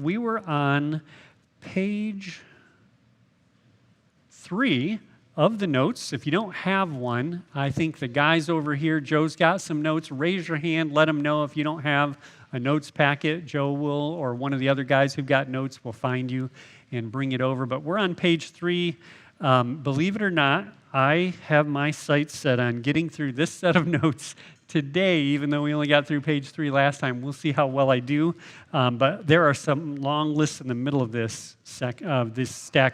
we were on page 3 of the notes. If you don't have one, I think the guys over here, Joe's got some notes. Raise your hand, let them know if you don't have a notes packet. Joe will, or one of the other guys who've got notes will find you and bring it over. But we're on page 3. Believe it or not, I have my sights set on getting through this set of notes today, even though we only got through page 3 last time. We'll see how well I do. But there are some long lists in the middle of this stack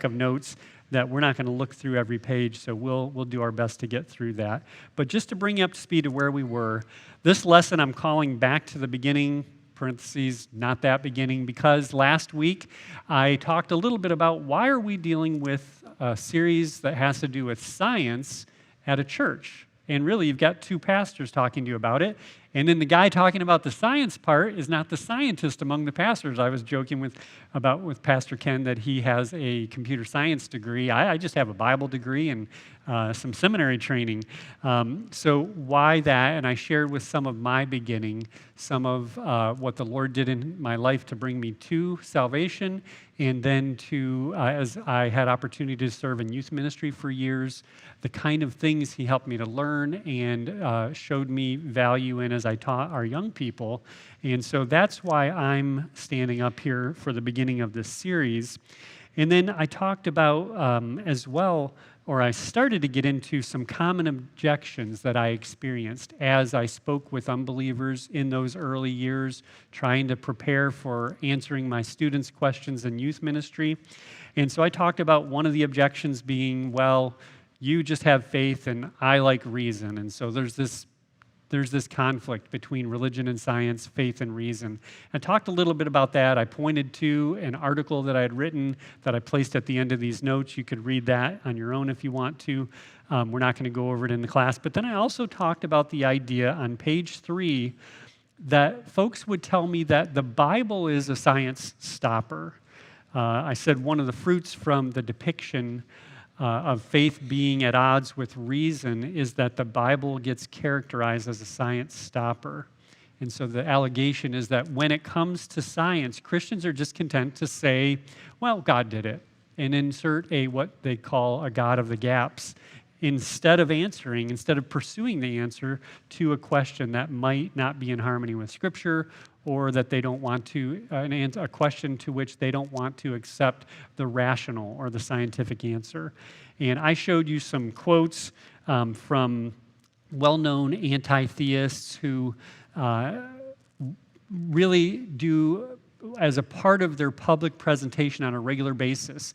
of notes that we're not going to look through every page, so we'll do our best to get through that. But just to bring you up to speed to where we were, this lesson I'm calling back to the beginning, parentheses, not that beginning, because last week I talked a little bit about why are we dealing with a series that has to do with science at a church. And really, you've got two pastors talking to you about it. And then the guy talking about the science part is not the scientist among the pastors. I was joking with Pastor Ken that he has a computer science degree. I just have a Bible degree and some seminary training. So why that? And I shared with some of my beginning, some of what the Lord did in my life to bring me to salvation, and then to, as I had opportunity to serve in youth ministry for years, the kind of things he helped me to learn and showed me value in as I taught our young people. And so that's why I'm standing up here for the beginning of this series. And then I talked about as well, or I started to get into some common objections that I experienced as I spoke with unbelievers in those early years, trying to prepare for answering my students' questions in youth ministry. And so I talked about one of the objections being, well, you just have faith and I like reason. And so there's this conflict between religion and science, faith and reason. I talked a little bit about that. I pointed to an article that I had written that I placed at the end of these notes. You could read that on your own if you want to. We're not going to go over it in the class. But then I also talked about the idea on page 3 that folks would tell me that the Bible is a science stopper. I said one of the fruits from the depiction of faith being at odds with reason is that the Bible gets characterized as a science stopper. And so the allegation is that when it comes to science, Christians are just content to say, well, God did it, and insert what they call a God of the gaps, instead of pursuing the answer to a question that might not be in harmony with Scripture, or that they don't want to, a question to which they don't want to accept the rational or the scientific answer. And I showed you some quotes from well-known anti-theists who really do, as a part of their public presentation on a regular basis,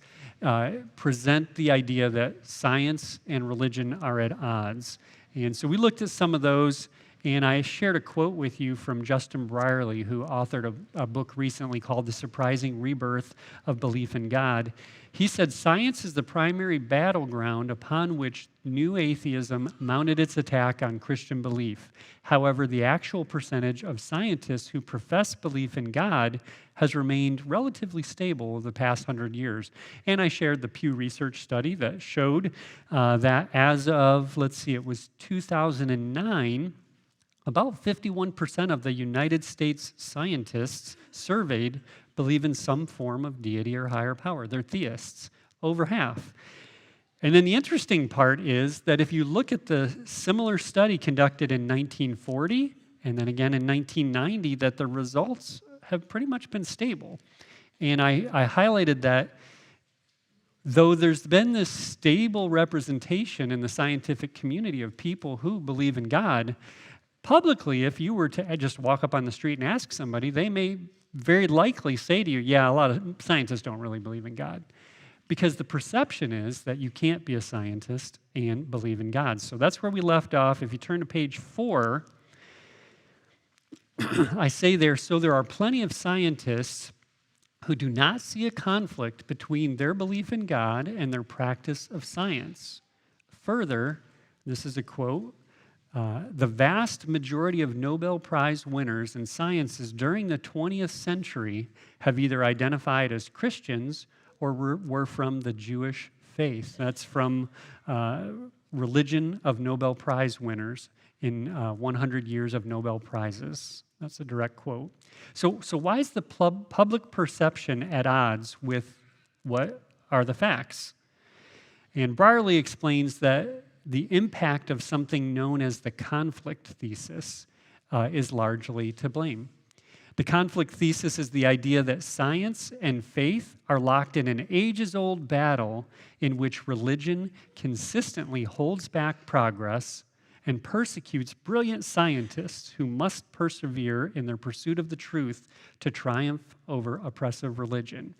present the idea that science and religion are at odds. And so we looked at some of those, and I shared a quote with you from Justin Brierley, who authored a book recently called The Surprising Rebirth of Belief in God. He said, "Science is the primary battleground upon which new atheism mounted its attack on Christian belief. However, the actual percentage of scientists who profess belief in God has remained relatively stable over the past 100 years. And I shared the Pew Research study that showed that as of, it was 2009, about 51% of the United States scientists surveyed believe in some form of deity or higher power. They're theists, over half. And then the interesting part is that if you look at the similar study conducted in 1940 and then again in 1990, that the results have pretty much been stable. And I highlighted that though there's been this stable representation in the scientific community of people who believe in God, publicly, if you were to just walk up on the street and ask somebody, they may very likely say to you, yeah, a lot of scientists don't really believe in God. Because the perception is that you can't be a scientist and believe in God. So that's where we left off. If you turn to page 4, I say there, so there are plenty of scientists who do not see a conflict between their belief in God and their practice of science. Further, this is a quote, the vast majority of Nobel Prize winners in sciences during the 20th century have either identified as Christians or were from the Jewish faith. That's from Religion of Nobel Prize Winners in 100 Years of Nobel Prizes. That's a direct quote. So why is the public perception at odds with what are the facts? And Brierley explains that the impact of something known as the conflict thesis is largely to blame. The conflict thesis is the idea that science and faith are locked in an ages-old battle in which religion consistently holds back progress and persecutes brilliant scientists who must persevere in their pursuit of the truth to triumph over oppressive religion.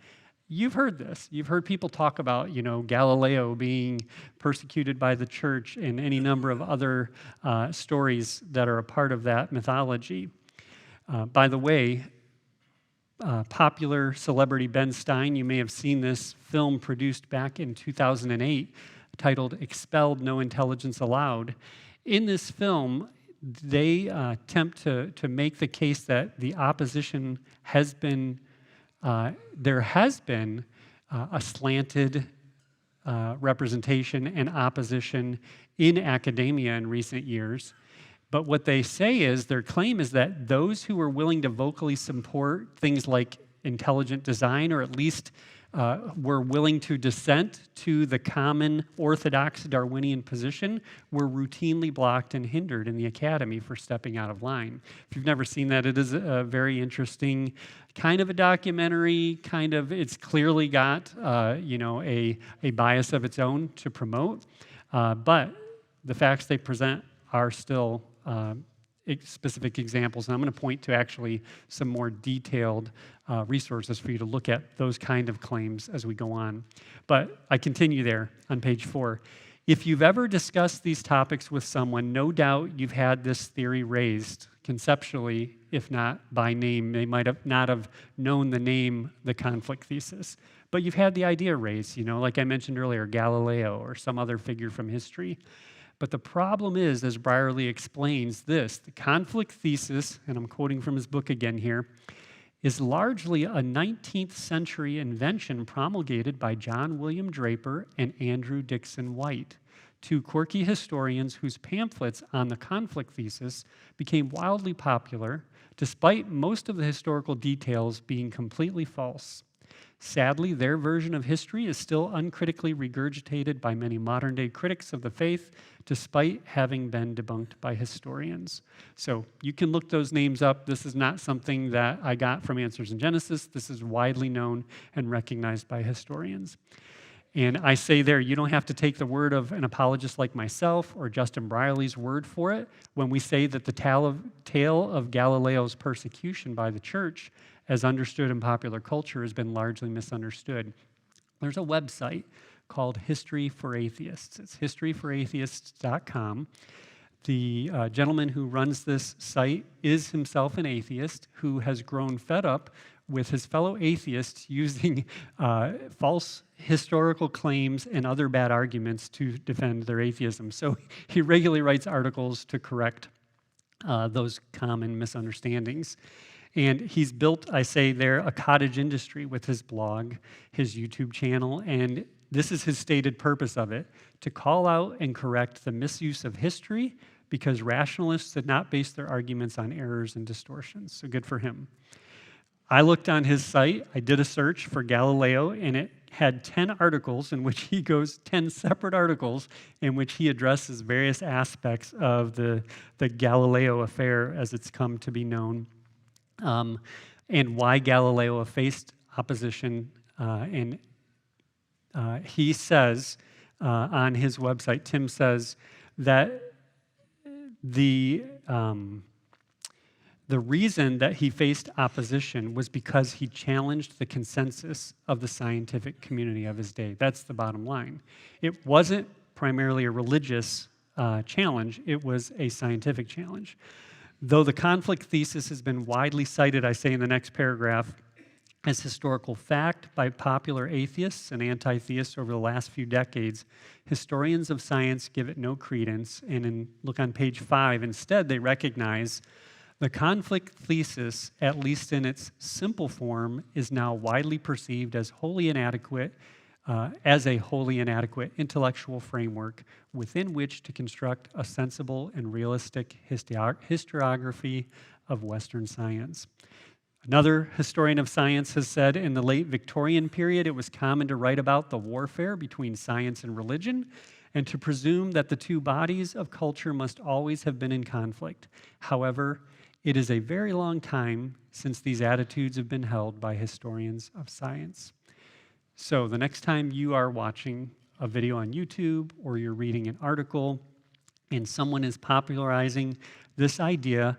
You've heard this. You've heard people talk about, Galileo being persecuted by the church and any number of other stories that are a part of that mythology. By the way, popular celebrity Ben Stein, you may have seen this film produced back in 2008 titled Expelled, No Intelligence Allowed. In this film, they attempt to make the case that the opposition has been, there has been a slanted representation and opposition in academia in recent years. But what they say is, their claim is that those who are willing to vocally support things like intelligent design, or at least were willing to dissent to the common orthodox Darwinian position, were routinely blocked and hindered in the academy for stepping out of line. If you've never seen that, it is a very interesting kind of a documentary. It's clearly got a bias of its own to promote, but the facts they present are still specific examples, and I'm going to point to actually some more detailed resources for you to look at those kind of claims as we go on. But I continue there on page 4. If you've ever discussed these topics with someone, no doubt you've had this theory raised conceptually, if not by name. They might have not have known the name, the conflict thesis, but you've had the idea raised, like I mentioned earlier, Galileo or some other figure from history. But the problem is, as Brierley explains this, the conflict thesis, and I'm quoting from his book again here, is largely a 19th century invention promulgated by John William Draper and Andrew Dickson White, two quirky historians whose pamphlets on the conflict thesis became wildly popular, despite most of the historical details being completely false. Sadly, their version of history is still uncritically regurgitated by many modern-day critics of the faith, despite having been debunked by historians. So you can look those names up. This is not something that I got from Answers in Genesis. This is widely known and recognized by historians. And I say there, you don't have to take the word of an apologist like myself or Justin Brierley's word for it when we say that the tale of Galileo's persecution by the church, as understood in popular culture, has been largely misunderstood. There's a website called History for Atheists. It's historyforatheists.com. The gentleman who runs this site is himself an atheist who has grown fed up with his fellow atheists using false historical claims and other bad arguments to defend their atheism. So he regularly writes articles to correct those common misunderstandings. And he's built, I say there, a cottage industry with his blog, his YouTube channel, and this is his stated purpose of it, to call out and correct the misuse of history because rationalists did not base their arguments on errors and distortions. So good for him. I looked on his site, I did a search for Galileo, and it had 10 articles in which he goes, 10 separate articles in which he addresses various aspects of the Galileo affair as it's come to be known. And why Galileo faced opposition. And he says on his website, Tim says that the reason that he faced opposition was because he challenged the consensus of the scientific community of his day. That's the bottom line. It wasn't primarily a religious challenge, it was a scientific challenge. Though the conflict thesis has been widely cited, I say in the next paragraph, as historical fact by popular atheists and anti-theists over the last few decades, historians of science give it no credence, and look on page 5, instead they recognize the conflict thesis, at least in its simple form, is now widely perceived as wholly inadequate, as a wholly inadequate intellectual framework within which to construct a sensible and realistic historiography of Western science. Another historian of science has said in the late Victorian period, it was common to write about the warfare between science and religion and to presume that the two bodies of culture must always have been in conflict. However, it is a very long time since these attitudes have been held by historians of science. So the next time you are watching a video on YouTube or you're reading an article and someone is popularizing this idea,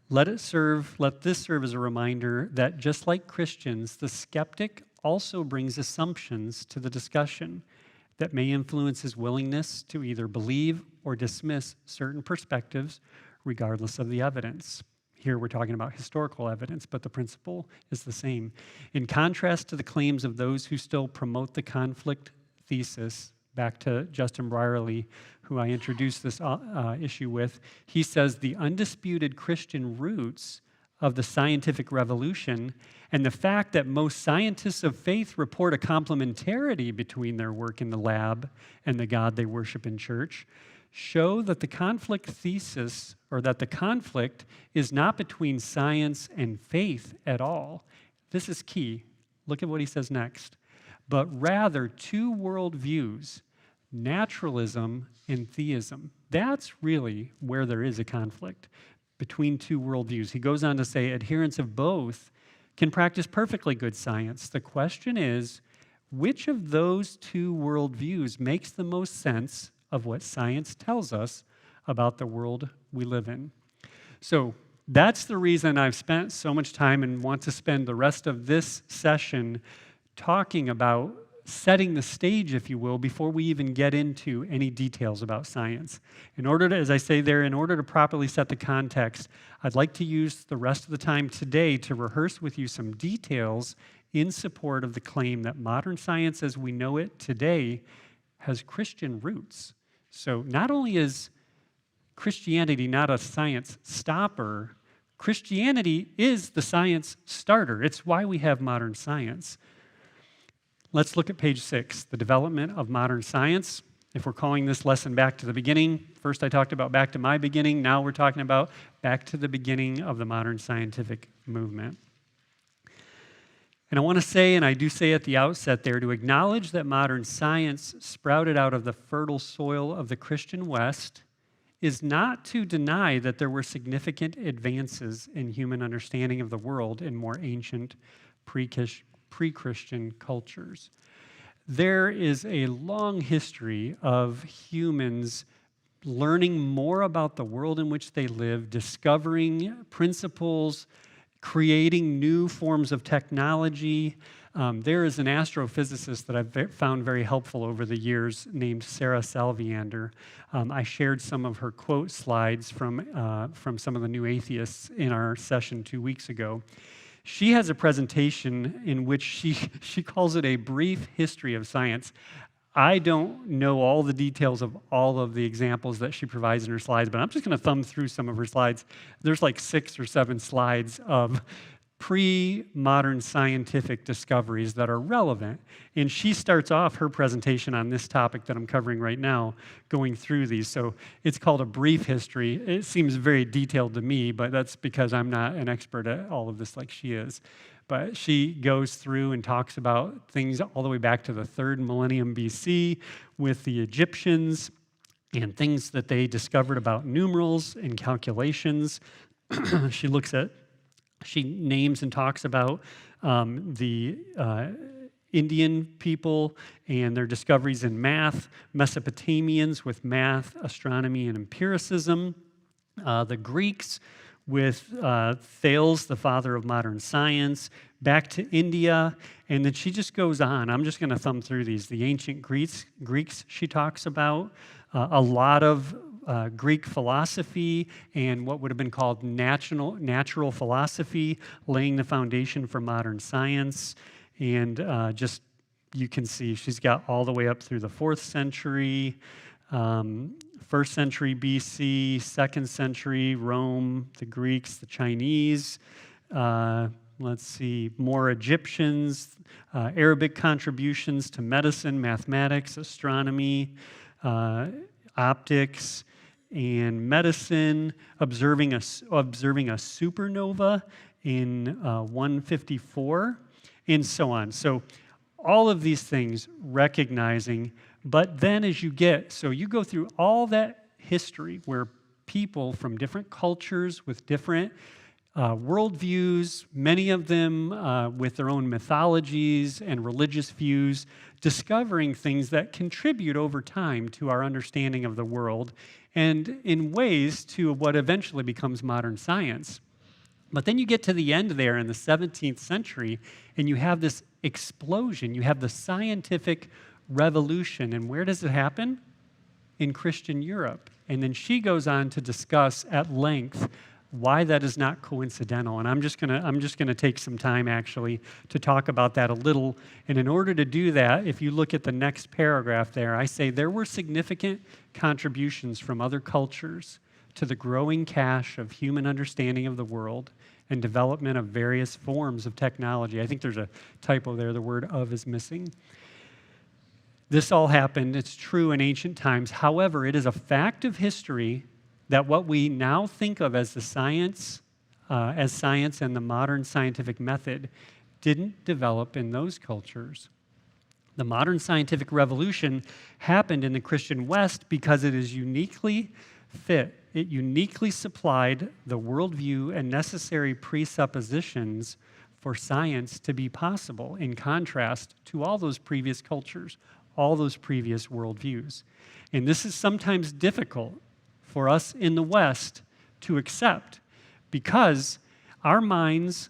let this serve as a reminder that just like Christians, the skeptic also brings assumptions to the discussion that may influence his willingness to either believe or dismiss certain perspectives regardless of the evidence. Here we're talking about historical evidence, but the principle is the same. In contrast to the claims of those who still promote the conflict thesis, back to Justin Brierley, who I introduced this issue with, he says the undisputed Christian roots of the scientific revolution and the fact that most scientists of faith report a complementarity between their work in the lab and the God they worship in church show that the conflict thesis, or that the conflict is not between science and faith at all. This is key. Look at what he says next. But rather two worldviews, naturalism and theism. That's really where there is a conflict between two worldviews. He goes on to say adherents of both can practice perfectly good science. The question is, which of those two worldviews makes the most sense of what science tells us about the world we live in? So that's the reason I've spent so much time and want to spend the rest of this session talking about setting the stage, if you will, before we even get into any details about science. In order to, as I say there, in order to properly set the context, I'd like to use the rest of the time today to rehearse with you some details in support of the claim that modern science as we know it today has Christian roots. So not only is Christianity not a science stopper, Christianity is the science starter. It's why we have modern science. Let's look at page 6, the development of modern science. If we're calling this lesson back to the beginning, first I talked about back to my beginning, now we're talking about back to the beginning of the modern scientific movement. And I want to say, and I do say at the outset there, to acknowledge that modern science sprouted out of the fertile soil of the Christian West is not to deny that there were significant advances in human understanding of the world in more ancient pre-Christian cultures. There is a long history of humans learning more about the world in which they live, discovering principles, creating new forms of technology. There is an astrophysicist that I've found very helpful over the years named Sarah Salviander. I shared some of her quote slides from some of the new atheists in our session 2 weeks ago. She has a presentation in which she calls it a brief history of science. I don't know all the details of all of the examples that she provides in her slides, but I'm just going to thumb through some of her slides. There's like 6 or 7 slides of pre-modern scientific discoveries that are relevant. And she starts off her presentation on this topic that I'm covering right now, going through these. So it's called a brief history. It seems very detailed to me, but that's because I'm not an expert at all of this like she is. But she goes through and talks about things all the way back to the 3rd millennium BC with the Egyptians and things that they discovered about numerals and calculations. She names and talks about the Indian people and their discoveries in math, Mesopotamians with math, astronomy, and empiricism, the Greeks with Thales, the father of modern science, back to India, and then she just goes on. I'm just going to thumb through these. The ancient Greeks she talks about, a lot of Greek philosophy and what would have been called natural philosophy, laying the foundation for modern science. And just, you can see, she's got all the way up through the 4th century, 1st century BC, 2nd century, Rome, the Greeks, the Chinese, let's see, more Egyptians, Arabic contributions to medicine, mathematics, astronomy, optics, and medicine, observing a supernova in 154, and so on. So all of these things recognizing, but then as you go through all that history where people from different cultures with different worldviews, many of them with their own mythologies and religious views, discovering things that contribute over time to our understanding of the world and in ways to what eventually becomes modern science. But then you get to the end there in the 17th century, and you have this explosion. You have the scientific revolution. And where does it happen? In Christian Europe. And then she goes on to discuss at length why that is not coincidental. And I'm just gonna take some time actually to talk about that a little. And in order to do that, if you look at the next paragraph there, I say there were significant contributions from other cultures to the growing cache of human understanding of the world and development of various forms of technology. I think there's a typo there, the word "of" is missing. This all happened, it's true in ancient times. However, it is a fact of history that what we now think of as science and the modern scientific method didn't develop in those cultures. The modern scientific revolution happened in the Christian West because it is uniquely fit. It uniquely supplied the worldview and necessary presuppositions for science to be possible, in contrast to all those previous cultures, all those previous worldviews. And this is sometimes difficult for us in the West to accept because our minds,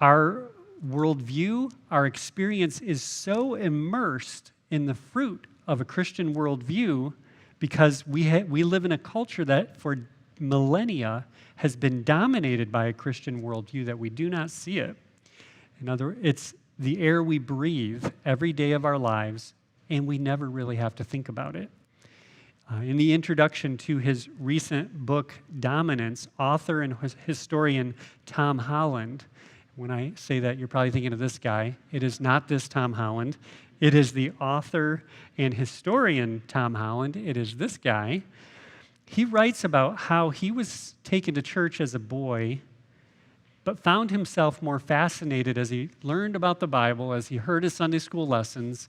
our worldview, our experience is so immersed in the fruit of a Christian worldview because we live in a culture that for millennia has been dominated by a Christian worldview that we do not see it. In other words, it's the air we breathe every day of our lives, and we never really have to think about it. In the introduction to his recent book, Dominance, author and historian Tom Holland, when I say that, you're probably thinking of this guy. It is not this Tom Holland. It is the author and historian Tom Holland. It is this guy. He writes about how he was taken to church as a boy, but found himself more fascinated as he learned about the Bible, as he heard his Sunday school lessons,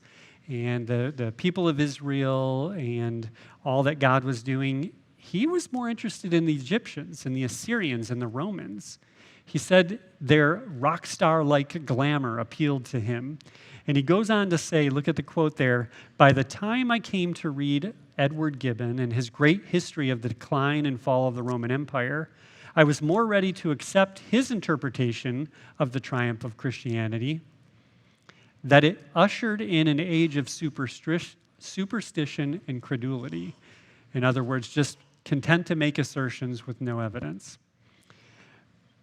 and the people of Israel and all that God was doing. He was more interested in the Egyptians and the Assyrians and the Romans. He said their rock star-like glamour appealed to him. And he goes on to say, look at the quote there, "By the time I came to read Edward Gibbon and his great history of the decline and fall of the Roman Empire, I was more ready to accept his interpretation of the triumph of Christianity, that it ushered in an age of superstition and credulity." In other words, just content to make assertions with no evidence.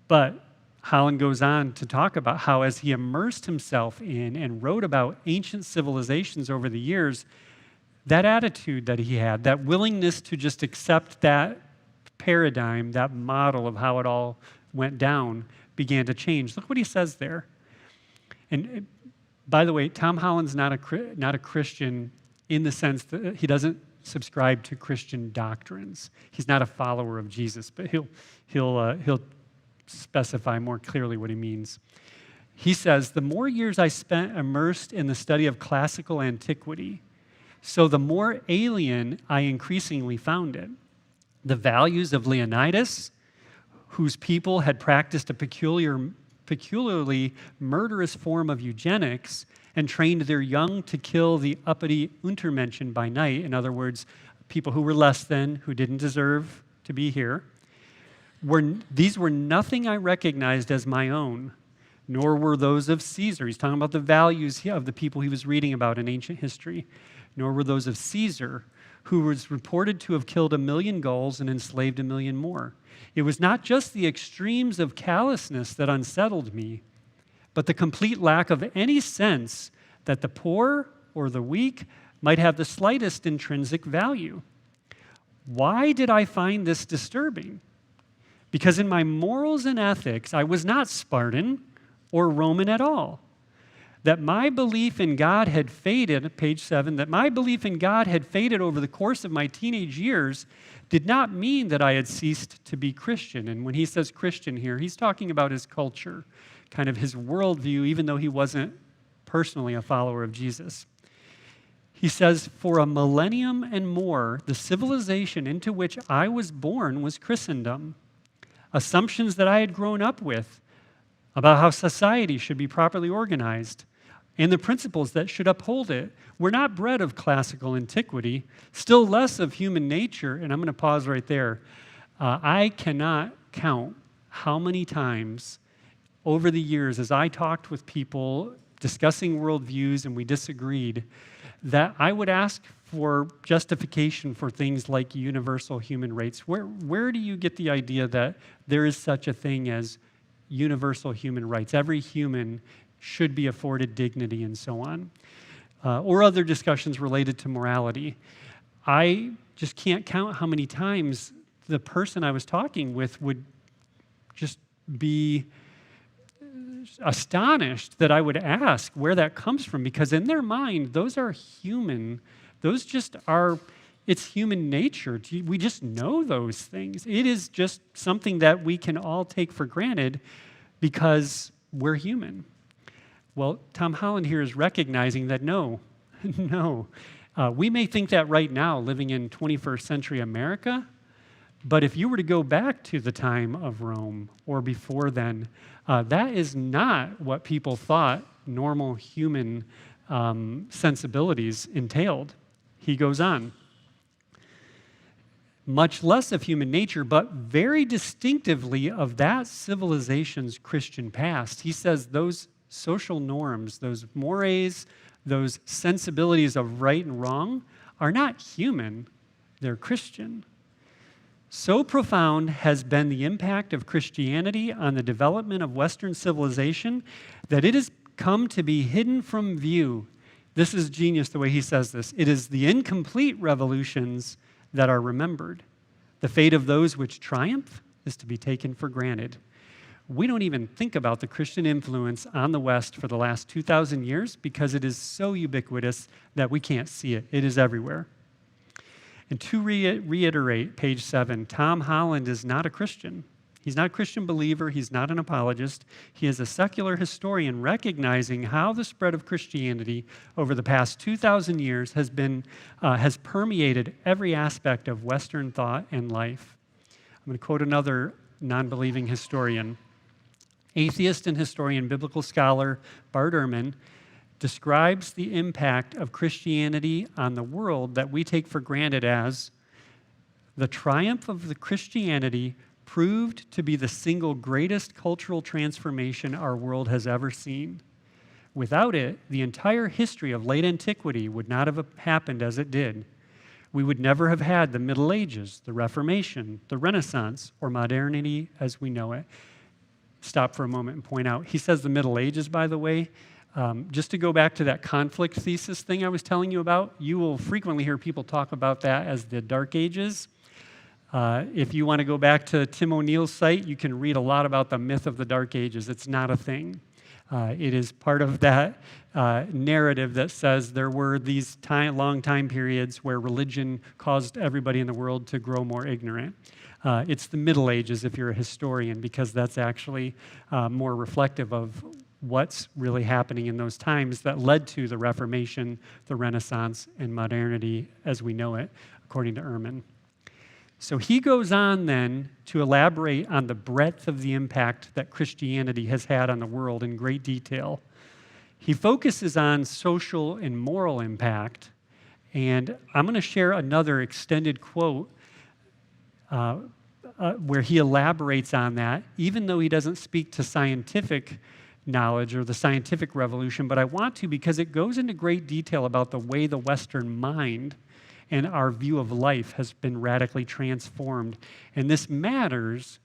But Holland goes on to talk about how as he immersed himself in and wrote about ancient civilizations over the years, that attitude that he had, that willingness to just accept that paradigm, that model of how it all went down, began to change. Look what he says there. And by the way, Tom Holland's not a Christian in the sense that he doesn't subscribe to Christian doctrines. He's not a follower of Jesus, but he'll specify more clearly what he means. He says, "The more years I spent immersed in the study of classical antiquity, so the more alien I increasingly found it. The values of Leonidas, whose people had practiced a peculiarly murderous form of eugenics and trained their young to kill the uppity Untermenschen by night," in other words, people who were less than, who didn't deserve to be here, these were nothing I recognized as my own, nor were those of Caesar. He's talking about the values of the people he was reading about in ancient history. Nor were those of Caesar, who was reported to have killed 1 million Gauls and enslaved 1 million more. It was not just the extremes of callousness that unsettled me, but the complete lack of any sense that the poor or the weak might have the slightest intrinsic value. Why did I find this disturbing? Because in my morals and ethics, I was not Spartan or Roman at all. that my belief in God had faded, page 7, that my belief in God had faded over the course of my teenage years did not mean that I had ceased to be Christian. And when he says Christian here, he's talking about his culture, kind of his worldview, even though he wasn't personally a follower of Jesus. He says, for a millennium and more, the civilization into which I was born was Christendom. Assumptions that I had grown up with about how society should be properly organized and the principles that should uphold it were not bred of classical antiquity, still less of human nature. And I'm going to pause right there. I cannot count how many times over the years as I talked with people discussing worldviews and we disagreed, that I would ask for justification for things like universal human rights. Where do you get the idea that there is such a thing as universal human rights? Every human should be afforded dignity and so on. Or other discussions related to morality. I just can't count how many times the person I was talking with would just be astonished that I would ask where that comes from, because in their mind, those are human. Those just are, it's human nature. We just know those things. It is just something that we can all take for granted because we're human. Well, Tom Holland here is recognizing that no. We may think that right now, living in 21st century America, but if you were to go back to the time of Rome or before then, that is not what people thought normal human sensibilities entailed. He goes on. Much less of human nature, but very distinctively of that civilization's Christian past. He says those social norms, those mores, those sensibilities of right and wrong are not human, they're Christian. So profound has been the impact of Christianity on the development of Western civilization that it has come to be hidden from view. This is genius the way he says this. It is the incomplete revolutions that are remembered. The fate of those which triumph is to be taken for granted. We don't even think about the Christian influence on the West for the last 2,000 years because it is so ubiquitous that we can't see it. It is everywhere. And to reiterate, page 7, Tom Holland is not a Christian. He's not a Christian believer. He's not an apologist. He is a secular historian recognizing how the spread of Christianity over the past 2,000 years has permeated every aspect of Western thought and life. I'm going to quote another non-believing historian. Atheist and historian, biblical scholar Bart Ehrman describes the impact of Christianity on the world that we take for granted as the triumph of the Christianity proved to be the single greatest cultural transformation our world has ever seen. Without it, the entire history of late antiquity would not have happened as it did. We would never have had the Middle Ages, the Reformation, the Renaissance, or modernity as we know it. Stop for a moment and point out. He says the Middle Ages, by the way. Just to go back to that conflict thesis thing I was telling you about, you will frequently hear people talk about that as the Dark Ages. If you want to go back to Tim O'Neill's site, you can read a lot about the myth of the Dark Ages. It's not a thing. It is part of that narrative that says there were these long time periods where religion caused everybody in the world to grow more ignorant. It's the Middle Ages if you're a historian, because that's actually more reflective of what's really happening in those times that led to the Reformation, the Renaissance, and modernity as we know it, according to Ehrman. So he goes on then to elaborate on the breadth of the impact that Christianity has had on the world in great detail. He focuses on social and moral impact, and I'm going to share another extended quote where he elaborates on that, even though he doesn't speak to scientific knowledge or the scientific revolution, but I want to because it goes into great detail about the way the Western mind and our view of life has been radically transformed. And this matters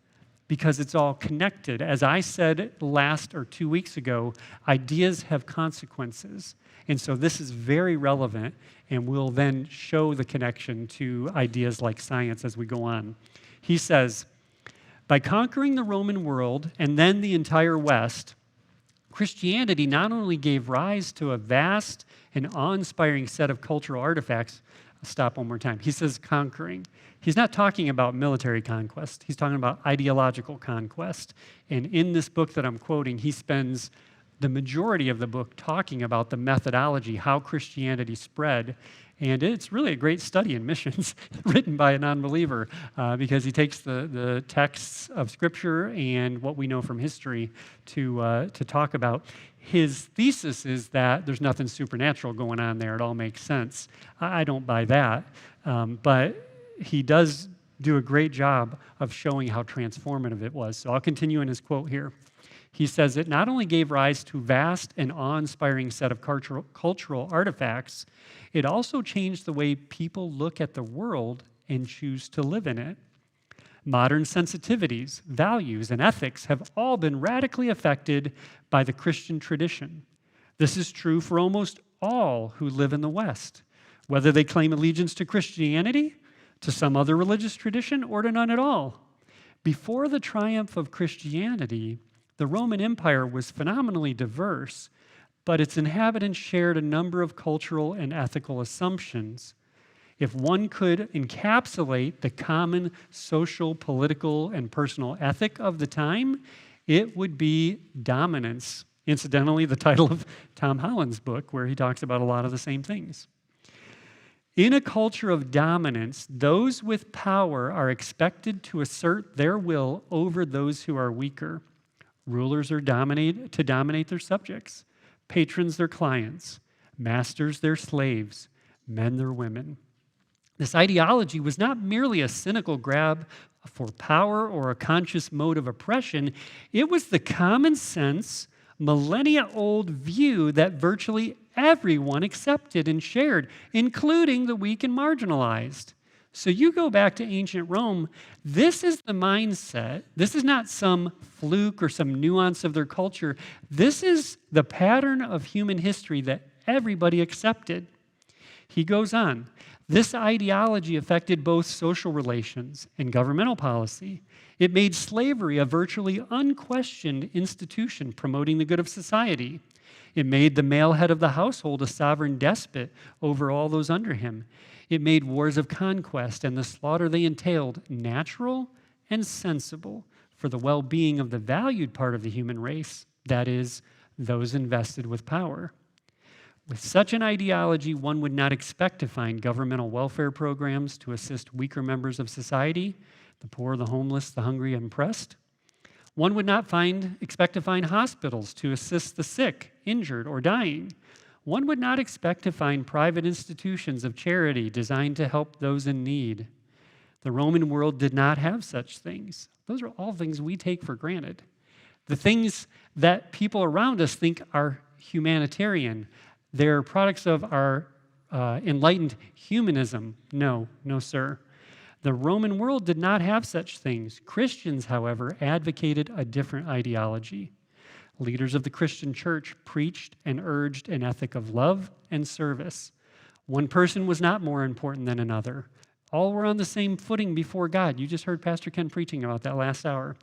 because it's all connected. As I said last or 2 weeks ago, ideas have consequences. And so this is very relevant, and we'll then show the connection to ideas like science as we go on. He says, by conquering the Roman world and then the entire West, Christianity not only gave rise to a vast and awe-inspiring set of cultural artifacts. I'll stop one more time. He says conquering. He's not talking about military conquest. He's talking about ideological conquest. And in this book that I'm quoting, he spends the majority of the book talking about the methodology, how Christianity spread. And it's really a great study in missions written by a non-believer because he takes the texts of Scripture and what we know from history to talk about. His thesis is that there's nothing supernatural going on there. It all makes sense. I don't buy that. But he does do a great job of showing how transformative it was. So I'll continue in his quote here. He says, it not only gave rise to vast and awe-inspiring set of cultural artifacts, it also changed the way people look at the world and choose to live in it. Modern sensitivities, values, and ethics have all been radically affected by the Christian tradition. This is true for almost all who live in the West, whether they claim allegiance to Christianity, to some other religious tradition, or to none at all. Before the triumph of Christianity, the Roman Empire was phenomenally diverse, but its inhabitants shared a number of cultural and ethical assumptions. If one could encapsulate the common social, political, and personal ethic of the time, it would be dominance. Incidentally, the title of Tom Holland's book, where he talks about a lot of the same things. In a culture of dominance, those with power are expected to assert their will over those who are weaker. Rulers are to dominate their subjects, patrons their clients, masters their slaves, men their women. This ideology was not merely a cynical grab for power or a conscious mode of oppression. It was the common sense, millennia-old view that virtually everyone accepted and shared, including the weak and marginalized. So you go back to ancient Rome, this is the mindset. This is not some fluke or some nuance of their culture. This is the pattern of human history that everybody accepted. He goes on. This ideology affected both social relations and governmental policy. It made slavery a virtually unquestioned institution promoting the good of society. It made the male head of the household a sovereign despot over all those under him. It made wars of conquest and the slaughter they entailed natural and sensible for the well-being of the valued part of the human race, that is, those invested with power. With such an ideology, one would not expect to find governmental welfare programs to assist weaker members of society, the poor, the homeless, the hungry, and oppressed. One would not expect to find hospitals to assist the sick, injured, or dying. One would not expect to find private institutions of charity designed to help those in need. The Roman world did not have such things. Those are all things we take for granted. The things that people around us think are humanitarian, they're products of our enlightened humanism. No, sir. The Roman world did not have such things. Christians, however, advocated a different ideology. Leaders of the Christian church preached and urged an ethic of love and service. One person was not more important than another. All were on the same footing before God. You just heard Pastor Ken preaching about that last hour.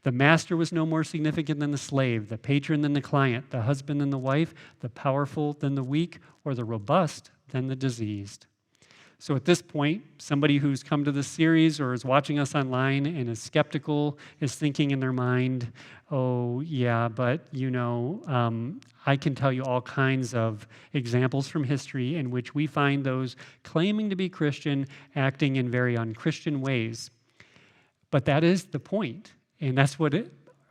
The master was no more significant than the slave, the patron than the client, the husband than the wife, the powerful than the weak, or the robust than the diseased. So at this point, somebody who's come to this series or is watching us online and is skeptical is thinking in their mind, oh, yeah, but I can tell you all kinds of examples from history in which we find those claiming to be Christian acting in very unchristian ways. But that is the point, and that's what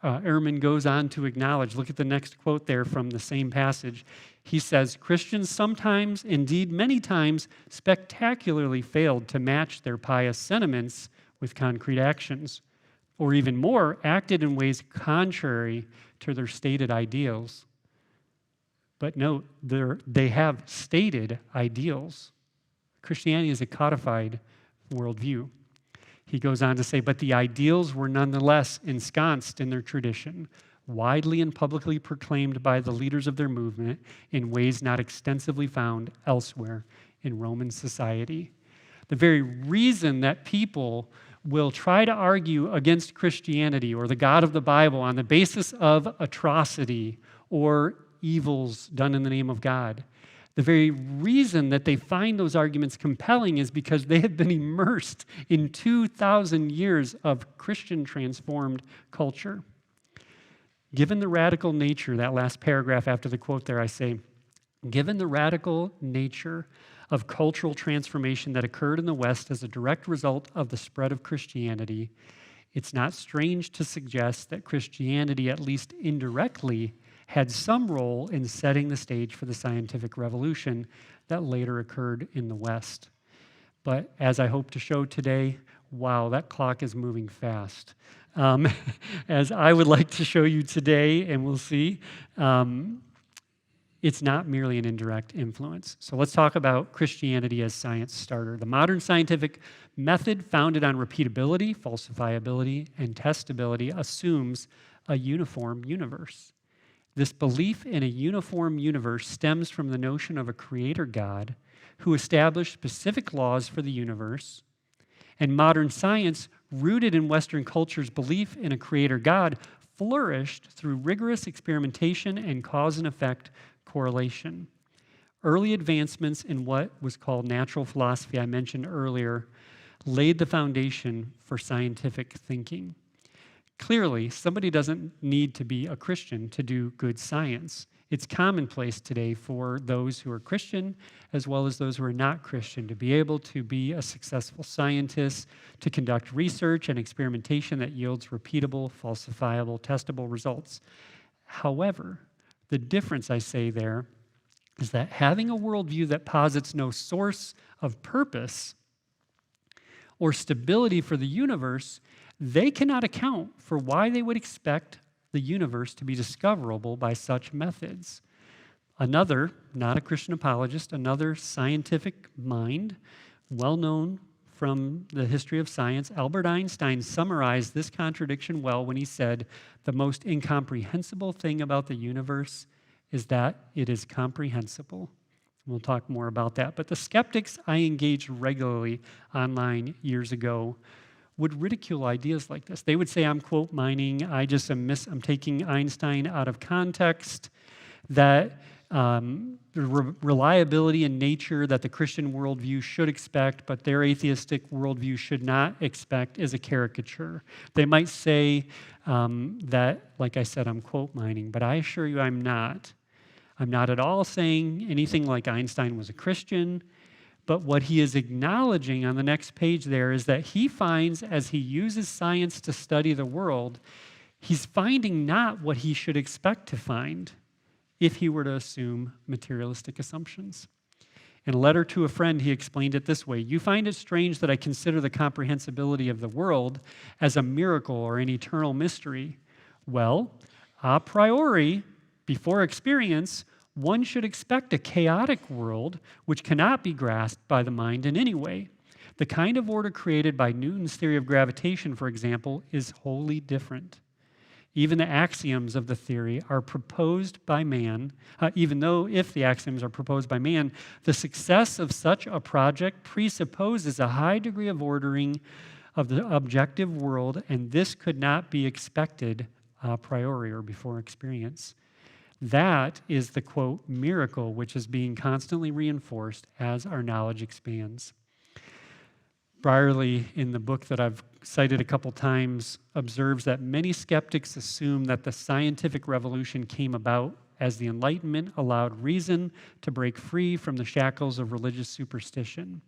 Ehrman goes on to acknowledge. Look at the next quote there from the same passage. He says, Christians sometimes, indeed many times, spectacularly failed to match their pious sentiments with concrete actions, or even more, acted in ways contrary to their stated ideals. But note, they have stated ideals. Christianity is a codified worldview. He goes on to say, but the ideals were nonetheless ensconced in their tradition, widely and publicly proclaimed by the leaders of their movement in ways not extensively found elsewhere in Roman society. The very reason that people will try to argue against Christianity or the God of the Bible on the basis of atrocity or evils done in the name of God. The very reason that they find those arguments compelling is because they have been immersed in 2,000 years of Christian transformed culture. Given the radical nature, that last paragraph after the quote there, I say, given the radical nature of cultural transformation that occurred in the West as a direct result of the spread of Christianity, it's not strange to suggest that Christianity, at least indirectly, had some role in setting the stage for the scientific revolution that later occurred in the West. But as I hope to show today, wow, that clock is moving fast. As I would like to show you today, and we'll see, it's not merely an indirect influence. So let's talk about Christianity as science starter. The modern scientific method founded on repeatability, falsifiability, and testability assumes a uniform universe. This belief in a uniform universe stems from the notion of a creator God who established specific laws for the universe. And modern science, rooted in Western culture's belief in a creator God, flourished through rigorous experimentation and cause and effect correlation. Early advancements in what was called natural philosophy, I mentioned earlier, laid the foundation for scientific thinking. Clearly, somebody doesn't need to be a Christian to do good science. It's commonplace today for those who are Christian as well as those who are not Christian to be able to be a successful scientist, to conduct research and experimentation that yields repeatable, falsifiable, testable results. However, the difference, I say there, is that having a worldview that posits no source of purpose or stability for the universe, they cannot account for why they would expect the universe to be discoverable by such methods. Another, not a Christian apologist, another scientific mind, well known from the history of science, Albert Einstein summarized this contradiction well when he said, "The most incomprehensible thing about the universe is that it is comprehensible." We'll talk more about that. But the skeptics I engaged regularly online years ago would ridicule ideas like this. They would say, I'm quote mining, I'm taking Einstein out of context, that the reliability and nature that the Christian worldview should expect, but their atheistic worldview should not expect, is a caricature. They might say that, like I said, I'm quote mining, but I assure you I'm not. I'm not at all saying anything like Einstein was a Christian. But what he is acknowledging on the next page there is that he finds, as he uses science to study the world, he's finding not what he should expect to find if he were to assume materialistic assumptions. In a letter to a friend, he explained it this way: "You find it strange that I consider the comprehensibility of the world as a miracle or an eternal mystery. Well, a priori, before experience, one should expect a chaotic world which cannot be grasped by the mind in any way. The kind of order created by Newton's theory of gravitation, for example, is wholly different. Even the axioms of the theory are proposed by man, even though if the axioms are proposed by man, the success of such a project presupposes a high degree of ordering of the objective world, and this could not be expected a priori or before experience." That is the, quote, miracle which is being constantly reinforced as our knowledge expands. Brierley, in the book that I've cited a couple times, observes that many skeptics assume that the scientific revolution came about as the Enlightenment allowed reason to break free from the shackles of religious superstition.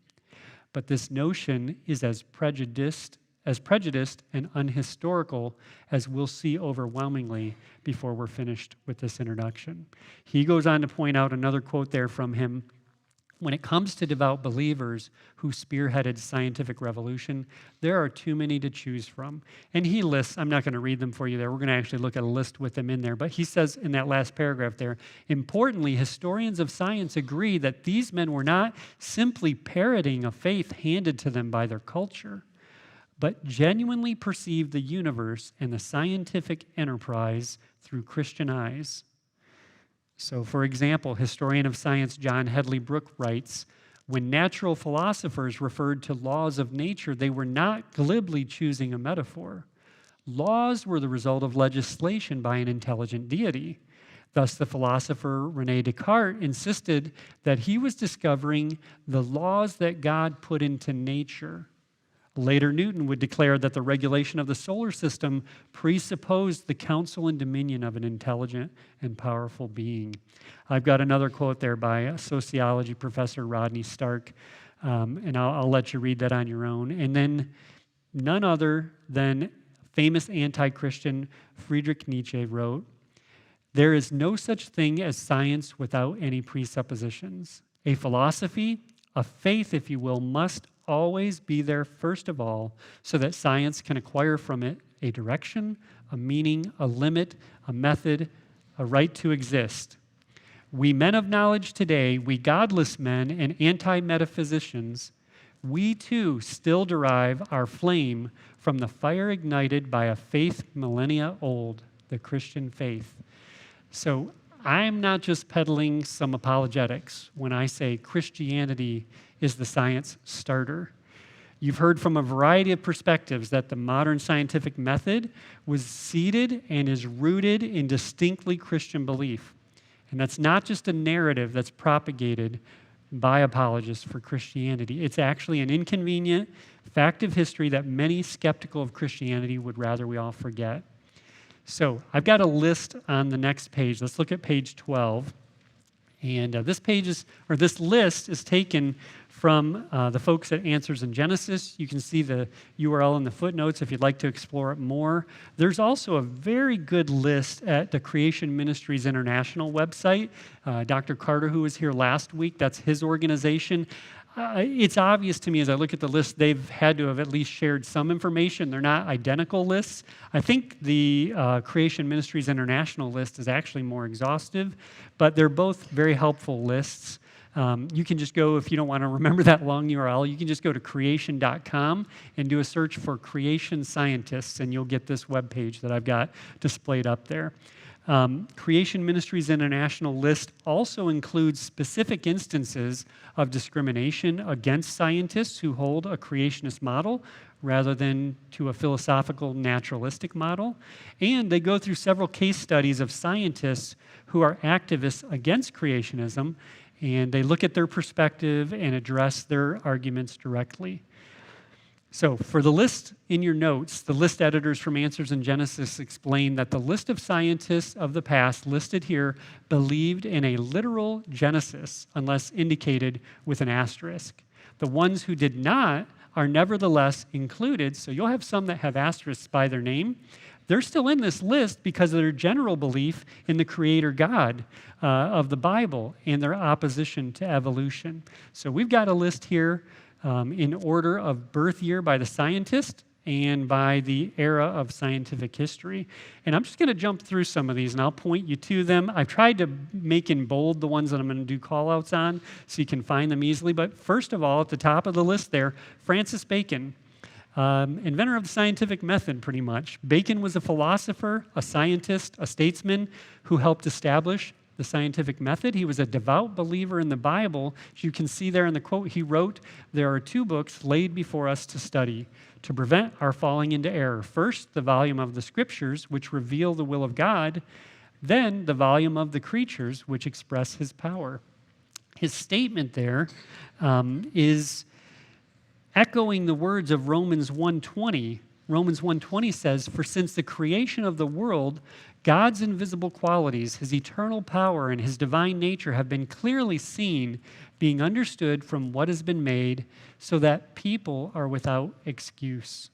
But this notion is as prejudiced and unhistorical as we'll see overwhelmingly before we're finished with this introduction. He goes on to point out another quote there from him. When it comes to devout believers who spearheaded scientific revolution, there are too many to choose from. And he lists, I'm not going to read them for you there, we're going to actually look at a list with them in there, but he says in that last paragraph there, importantly, historians of science agree that these men were not simply parroting a faith handed to them by their culture, but genuinely perceived the universe and the scientific enterprise through Christian eyes. So, for example, historian of science John Hedley Brooke writes, when natural philosophers referred to laws of nature, they were not glibly choosing a metaphor. Laws were the result of legislation by an intelligent deity. Thus, the philosopher René Descartes insisted that he was discovering the laws that God put into nature. Later, Newton would declare that the regulation of the solar system presupposed the counsel and dominion of an intelligent and powerful being. I've got another quote there by a sociology professor, Rodney Stark, and I'll let you read that on your own. And then none other than famous anti-Christian Friedrich Nietzsche wrote, "There is no such thing as science without any presuppositions. A philosophy, a faith, if you will, must always be there first of all, so that science can acquire from it a direction, a meaning, a limit, a method, a right to exist. We men of knowledge today, we godless men and anti-metaphysicians, we too still derive our flame from the fire ignited by a faith millennia old, the Christian faith." So I'm not just peddling some apologetics when I say Christianity is the science starter. You've heard from a variety of perspectives that the modern scientific method was seeded and is rooted in distinctly Christian belief. And that's not just a narrative that's propagated by apologists for Christianity. It's actually an inconvenient fact of history that many skeptical of Christianity would rather we all forget. So I've got a list on the next page. Let's look at page 12. And this list is taken from the folks at Answers in Genesis. You can see the URL in the footnotes if you'd like to explore it more. There's also a very good list at the Creation Ministries International website. Dr. Carter, who was here last week, that's his organization. It's obvious to me as I look at the list, they've had to have at least shared some information. They're not identical lists. I think the Creation Ministries International list is actually more exhaustive, but they're both very helpful lists. You can just go, if you don't want to remember that long URL, you can just go to creation.com and do a search for creation scientists, and you'll get this webpage that I've got displayed up there. Creation Ministries International list also includes specific instances of discrimination against scientists who hold a creationist model rather than to a philosophical naturalistic model. And they go through several case studies of scientists who are activists against creationism, and they look at their perspective and address their arguments directly. So for the list in your notes, the list editors from Answers in Genesis explain that the list of scientists of the past listed here believed in a literal Genesis, unless indicated with an asterisk. The ones who did not are nevertheless included, so you'll have some that have asterisks by their name. They're still in this list because of their general belief in the Creator God of the Bible and their opposition to evolution. So we've got a list here in order of birth year by the scientist and by the era of scientific history. And I'm just going to jump through some of these, and I'll point you to them. I've tried to make in bold the ones that I'm going to do call-outs on so you can find them easily. But first of all, at the top of the list there, Francis Bacon, inventor of the scientific method, pretty much. Bacon was a philosopher, a scientist, a statesman who helped establish the scientific method. He was a devout believer in the Bible. As you can see there in the quote, he wrote, "There are two books laid before us to study, to prevent our falling into error. First, the volume of the Scriptures, which reveal the will of God, then the volume of the creatures, which express his power." His statement there is echoing the words of Romans 1:20. Romans 1:20 says, "For since the creation of the world, God's invisible qualities, his eternal power, and his divine nature have been clearly seen, being understood from what has been made, so that people are without excuse."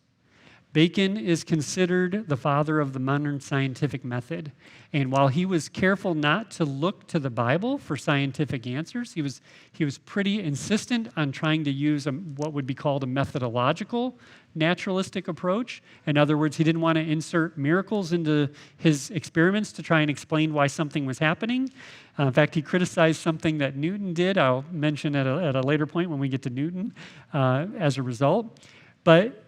Bacon is considered the father of the modern scientific method. And while he was careful not to look to the Bible for scientific answers, he was pretty insistent on trying to use what would be called a methodological naturalistic approach. In other words, he didn't want to insert miracles into his experiments to try and explain why something was happening. In fact, he criticized something that Newton did. I'll mention at a later point when we get to Newton as a result. But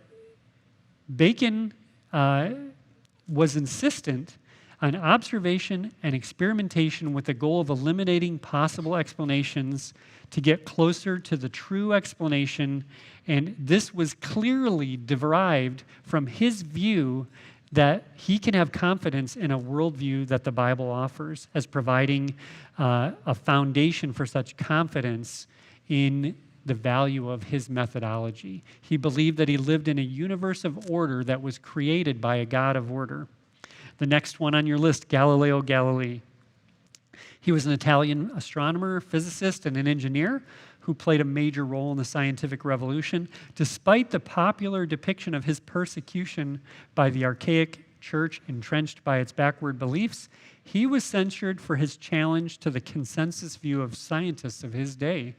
Bacon was insistent on observation and experimentation with the goal of eliminating possible explanations to get closer to the true explanation, and this was clearly derived from his view that he can have confidence in a worldview that the Bible offers as providing a foundation for such confidence in the value of his methodology. He believed that he lived in a universe of order that was created by a God of order. The next one on your list, Galileo Galilei. He was an Italian astronomer, physicist, and an engineer who played a major role in the scientific revolution. Despite the popular depiction of his persecution by the archaic church entrenched by its backward beliefs, he was censured for his challenge to the consensus view of scientists of his day.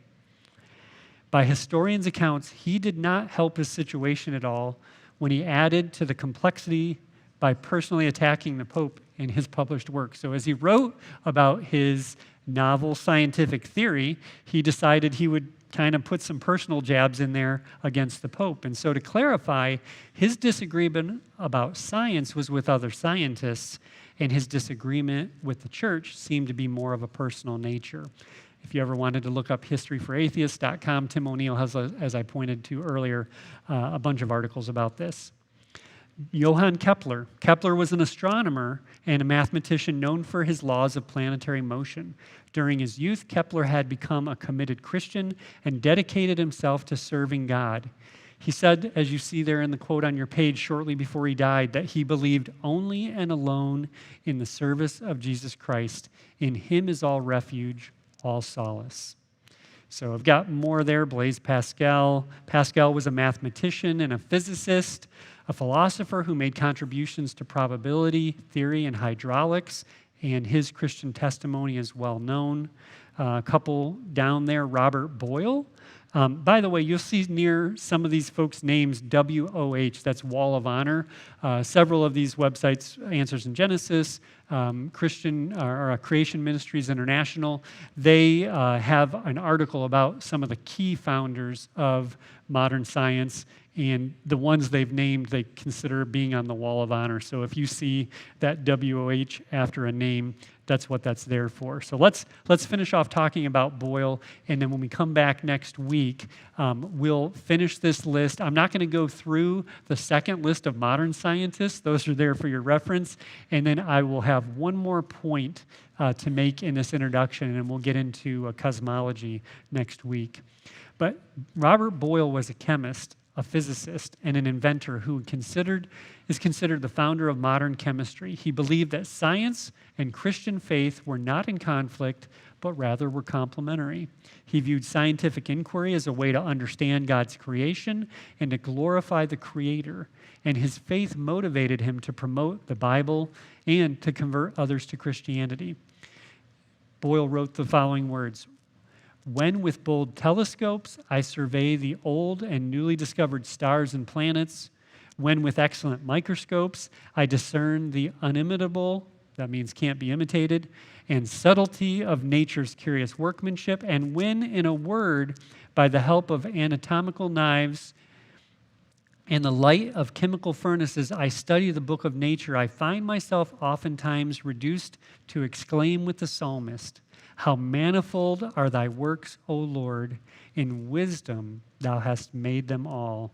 By historians' accounts, he did not help his situation at all when he added to the complexity by personally attacking the Pope in his published work. So as he wrote about his novel scientific theory, he decided he would kind of put some personal jabs in there against the Pope. And so to clarify, his disagreement about science was with other scientists, and his disagreement with the church seemed to be more of a personal nature. If you ever wanted to look up historyforatheists.com, Tim O'Neill has, as I pointed to earlier, a bunch of articles about this. Johann Kepler. Kepler was an astronomer and a mathematician known for his laws of planetary motion. During his youth, Kepler had become a committed Christian and dedicated himself to serving God. He said, as you see there in the quote on your page shortly before he died, that he believed only and alone in the service of Jesus Christ. In him is all refuge, all solace. So I've got more there. Blaise Pascal. Pascal was a mathematician and a physicist, a philosopher who made contributions to probability theory and hydraulics, and his Christian testimony is well known. A couple down there, Robert Boyle. By the way, you'll see near some of these folks' names, WOH, that's Wall of Honor. Several of these websites, Answers in Genesis, Creation Ministries International, they have an article about some of the key founders of modern science, and the ones they've named they consider being on the Wall of Honor. So if you see that WOH after a name, that's what that's there for. So let's finish off talking about Boyle, and then when we come back next week, we'll finish this list. I'm not going to go through the second list of modern scientists. Those are there for your reference. And then I will have one more point to make in this introduction, and we'll get into cosmology next week. But Robert Boyle was a chemist, a physicist, and an inventor who is considered the founder of modern chemistry. He believed that science and Christian faith were not in conflict, but rather were complementary. He viewed scientific inquiry as a way to understand God's creation and to glorify the Creator. And his faith motivated him to promote the Bible and to convert others to Christianity. Boyle wrote the following words: "When with bold telescopes I survey the old and newly discovered stars and planets, when with excellent microscopes I discern the unimitable," that means can't be imitated, "and subtlety of nature's curious workmanship, and when, in a word, by the help of anatomical knives and the light of chemical furnaces I study the book of nature, I find myself oftentimes reduced to exclaim with the psalmist, 'How manifold are thy works, O Lord! In wisdom thou hast made them all.'"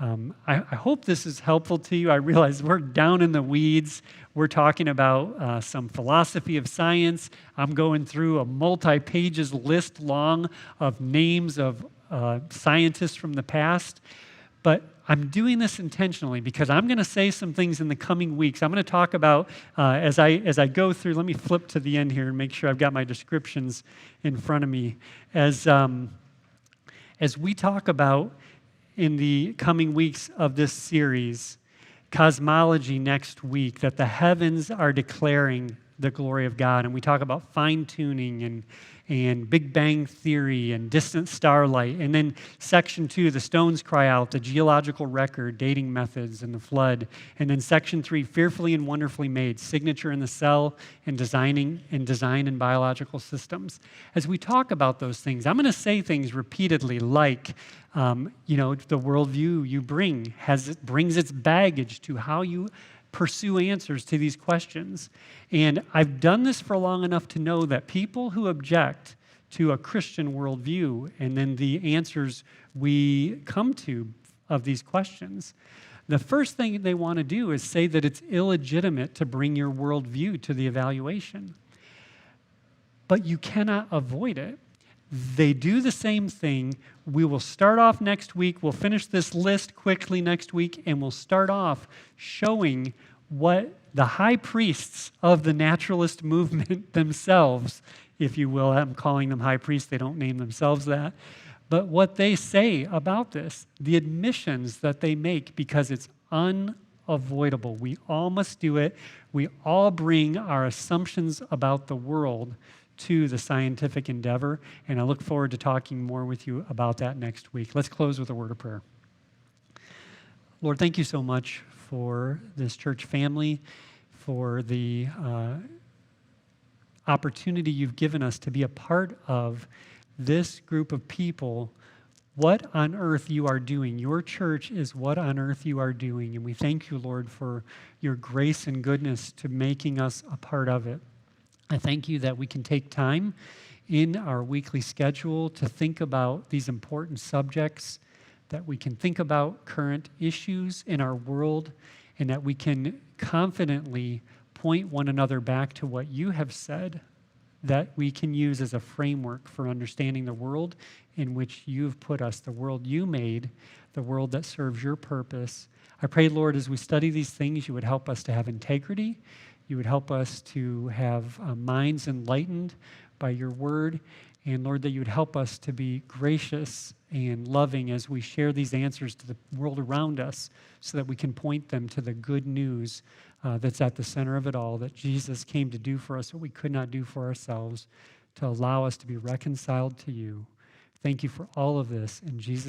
I hope this is helpful to you. I realize we're down in the weeds. We're talking about some philosophy of science. I'm going through a multi-pages list long of names of scientists from the past. But I'm doing this intentionally because I'm going to say some things in the coming weeks. I'm going to talk about, as I go through, let me flip to the end here and make sure I've got my descriptions in front of me. As we talk about in the coming weeks of this series, cosmology next week, that the heavens are declaring the glory of God, and we talk about fine-tuning and Big Bang Theory and distant starlight. And then section 2, the stones cry out, the geological record, dating methods, and the flood. And then section 3, fearfully and wonderfully made, signature in the cell and design in biological systems. As we talk about those things, I'm going to say things repeatedly like, the worldview you bring brings its baggage to how you pursue answers to these questions. And I've done this for long enough to know that people who object to a Christian worldview and then the answers we come to of these questions, The first thing they want to do is say that it's illegitimate to bring your worldview to the evaluation. But you cannot avoid it. They do the same thing. We will start off next week. We'll finish this list quickly next week, and we'll start off showing what the high priests of the naturalist movement themselves, if you will, I'm calling them high priests, they don't name themselves that, but what they say about this, the admissions that they make, because it's unavoidable. We all must do it. We all bring our assumptions about the world to the scientific endeavor, and I look forward to talking more with you about that next week. Let's close with a word of prayer. Lord, thank you so much for this church family, for the opportunity you've given us to be a part of this group of people. What on earth you are doing. Your church is what on earth you are doing, and we thank you, Lord, for your grace and goodness to making us a part of it. I thank you that we can take time in our weekly schedule to think about these important subjects, that we can think about current issues in our world, and that we can confidently point one another back to what you have said, that we can use as a framework for understanding the world in which you've put us, the world you made, the world that serves your purpose. I pray, Lord, as we study these things, you would help us to have integrity. You would help us to have minds enlightened by your word. And Lord, that you would help us to be gracious and loving as we share these answers to the world around us, so that we can point them to the good news that's at the center of it all, that Jesus came to do for us what we could not do for ourselves, to allow us to be reconciled to you. Thank you for all of this in Jesus'